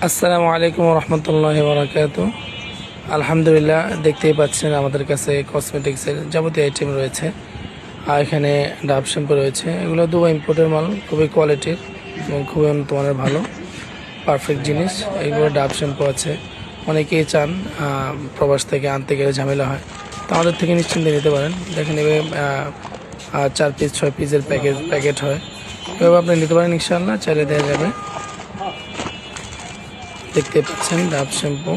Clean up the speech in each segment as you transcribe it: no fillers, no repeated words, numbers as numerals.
আসসালামু আলাইকুম রহমতুল্লাহি বারাকাতু। আলহামদুলিল্লাহ, দেখতেই পাচ্ছেন আমাদের কাছে কসমেটিক্সের যাবতীয় আইটেম রয়েছে। আর এখানে ডাব শ্যাম্পু রয়েছে। এগুলো দুবাই ইম্পোর্টের মাল, খুবই কোয়ালিটির এবং খুবই উন্নত মানের, ভালো পারফেক্ট জিনিস। এগুলো ডাব শ্যাম্পু আছে। অনেকেই চান প্রবাস থেকে আনতে গেলে ঝামেলা হয়, তো আমাদের থেকে নিশ্চিন্তে নিতে পারেন। দেখেন এভাবে 4 পিস 6 পিসের প্যাকেট হয়। এভাবে আপনি নিতে পারেন, ইনশাআল্লাহ চাইলে দেওয়া যাবে। দেখতে পাচ্ছেন ডাব শ্যাম্পু,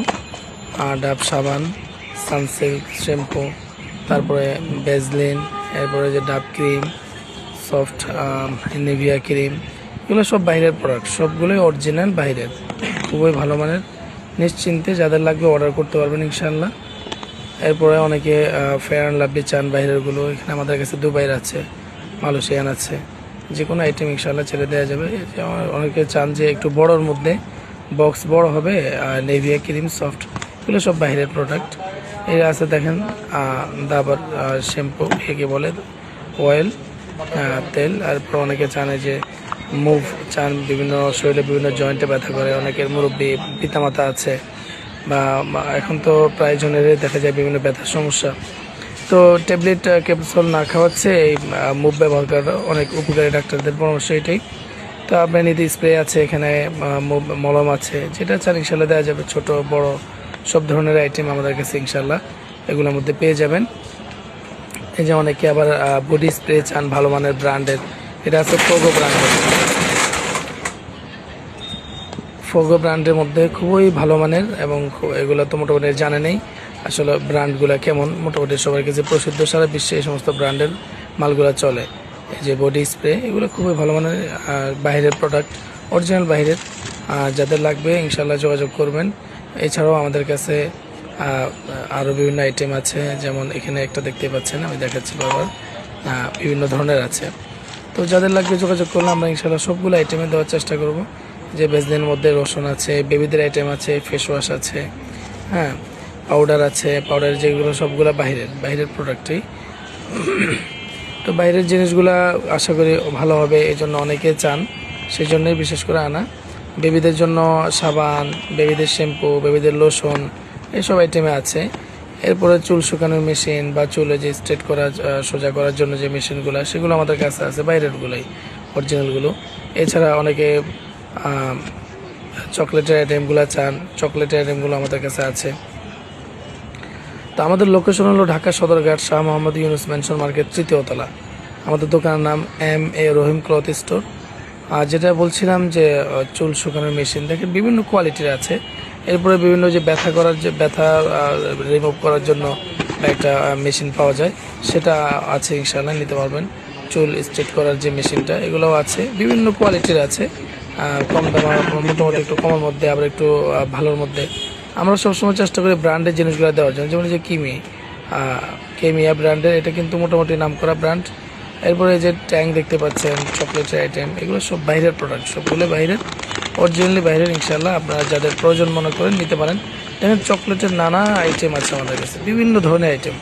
ডাব সাবান, সানসিল্ক শ্যাম্পু, তারপরে ভ্যাসলিন, এরপরে যে ডাব ক্রিম, সফট নিভিয়া ক্রিম, এগুলো সব বাইরের প্রোডাক্ট, সবগুলোই অরিজিনাল বাইরের, খুবই ভালো মানের। নিশ্চিন্তে যাদের লাগবে অর্ডার করতে পারবেন ইনশাআল্লাহ। এরপরে অনেকে ফেয়ার অ্যান্ড লাভলি চান বাইরেরগুলো, এখানে আমাদের কাছে দুবাইয়ের আছে, মালয়েশিয়ান আছে, যে কোনো আইটেম ইনশাআল্লাহ ছেড়ে দেওয়া যাবে। অনেকে চান যে একটু বড়োর মধ্যে, বক্স বড় হবে, নেভিয়া ক্রিম, সফট, এগুলো সব বাইরের প্রোডাক্ট। এর আছে দেখেন দাবার শ্যাম্পু, একে বলে অয়েল, তেল। আর অনেকে চান যে মুভ চান, বিভিন্ন শরীরে বিভিন্ন জয়েন্টে ব্যথা করে, অনেকের মুরব্বী পিতামাতা আছে, বা এখন তো প্রায় জনের দেখা যায় বিভিন্ন ব্যথার সমস্যা, তো ট্যাবলেট ক্যাপসুল না খাওয়াচ্ছে এই মুভ ব্যবহার করা অনেক উপকারী, ডাক্তারদের পরামর্শ এটাই। তো আপনার নিতে স্প্রে আছে, এখানে মলম আছে, যেটা চান ইনশাল্লাহ দেওয়া যাবে। ছোট বড় সব ধরনের আইটেম আমাদের কাছে ইনশাল্লাহ এগুলোর মধ্যে পেয়ে যাবেন। এই যে অনেকে আবার বডি স্প্রে চান ভালো মানের ব্র্যান্ডের, এটা আছে ফোগো ব্র্যান্ডের। ফোগো ব্র্যান্ডের মধ্যে খুবই ভালো মানের, এবং এগুলো তো মোটামুটি জানে নেই আসলে ব্র্যান্ডগুলো কেমন, মোটামুটি সবার কাছে প্রসিদ্ধ, সারা বিশ্বে এই সমস্ত ব্র্যান্ডের মালগুলো চলে। এই যে বডি স্প্রে, এগুলো খুবই ভালো মানের, বাইরের প্রোডাক্ট, অরিজিনাল বাইরের। যাদের লাগবে ইনশাল্লাহ যোগাযোগ করবেন। এছাড়াও আমাদের কাছে আরও বিভিন্ন আইটেম আছে, যেমন এখানে একটা দেখতে পাচ্ছেন, আমি দেখাচ্ছি বারবার, বিভিন্ন ধরনের আছে। তো যাদের লাগবে যোগাযোগ করলে আমরা ইনশাল্লাহ সবগুলো আইটেমে দেওয়ার চেষ্টা করব। যে ভেজলিনের মধ্যে রসুন আছে, বেবিদের আইটেম আছে, ফেস ওয়াশ আছে, হ্যাঁ, পাউডার আছে। পাউডার যেগুলো সবগুলো বাইরের প্রোডাক্টই। তো বাইরের জিনিসগুলা আশা করি ভালো হবে, এই জন্য অনেকে চান, সেই জন্যই বিশেষ করে আনা। বেবিদের জন্য সাবান, বেবিদের শ্যাম্পু, বেবিদের লোশন, এইসব আইটেমে আছে। এরপরে চুল শুকানোর মেশিন, বা চুলে যে স্ট্রেট করা, সোজা করার জন্য যে মেশিনগুলো, সেগুলো আমাদের কাছে আছে, বাইরেরগুলোই, অরিজিনালগুলো। এছাড়া অনেকে চকলেটের আইটেমগুলো চান, চকলেটের আইটেমগুলো আমাদের কাছে আছে। তো আমাদের লোকেশন হলো ঢাকা সদরঘাট, শাহ মোহাম্মদ ইউনুস মেনশন মার্কেট, 3য় তলা। আমাদের দোকানের নাম M.A. রহিম ক্লথ স্টোর। আর যেটা বলছিলাম যে চুল শুকানোর মেশিন, দেখেন বিভিন্ন কোয়ালিটির আছে। এরপরে বিভিন্ন যে ব্যথা রিমুভ করার জন্য একটা মেশিন পাওয়া যায়, সেটা আছে, ইনশাআল্লাহ নিতে পারবেন। চুল স্ট্রেট করার যে মেশিনটা, এগুলোও আছে, বিভিন্ন কোয়ালিটির আছে। কম দামে, মোটামুটি একটু কমের মধ্যে, আবার একটু ভালোর মধ্যে। আমরা সবসময় চেষ্টা করি ব্র্যান্ডের জিনিসগুলো দেওয়ার জন্য, যেমন যে কেমিয়া ব্র্যান্ডের, এটা কিন্তু মোটামুটি নামকরা ব্র্যান্ড। এরপরে যে ট্যাঙ্ক দেখতে পাচ্ছেন, চকলেটের আইটেম, এগুলো সব বাইরের প্রোডাক্ট, সবগুলো বাইরের, অরিজিনালি বাইরের। ইনশাআল্লাহ আপনারা যাদের প্রয়োজন মনে করেন নিতে পারেন। দেখেন চকলেটের নানা আইটেম আছে আমাদের কাছে, বিভিন্ন ধরনের আইটেম,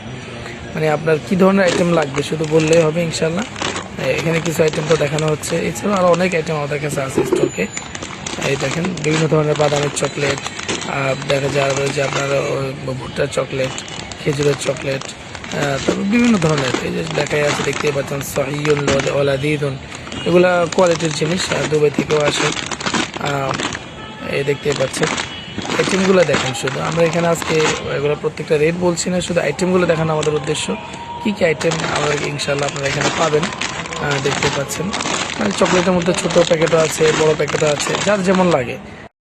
মানে আপনার কী ধরনের আইটেম লাগবে শুধু বললেই হবে ইনশাআল্লাহ। এখানে কিছু আইটেম তো দেখানো হচ্ছে, এছাড়াও আরও অনেক আইটেম আমাদের কাছে আছে স্টকে। এই দেখেন বিভিন্ন ধরনের বাদামের চকলেট, দেখা যায় যে আপনার ভুট্টার চকলেট, খেজুরের চকলেট, তারপর বিভিন্ন ধরনের, এই যে দেখাই আছে, দেখতেই পাচ্ছেন সহিউন ওলাদিদুন, এগুলা কোয়ালিটির জিনিস, দুবাই থেকেও আসে। এই দেখতেই পাচ্ছেন আইটেমগুলো দেখেন, শুধু আমরা এখানে আজকে এগুলো প্রত্যেকটা রেট বলছি না, শুধু আইটেমগুলো দেখানো আমাদের উদ্দেশ্য। কী কী আইটেম আমাদের ইনশাল্লাহ আপনারা এখানে পাবেন, দেখতে পাচ্ছেন। মানে চকলেটের মধ্যে ছোটো প্যাকেটও আছে, বড় প্যাকেটও আছে, যার যেমন লাগে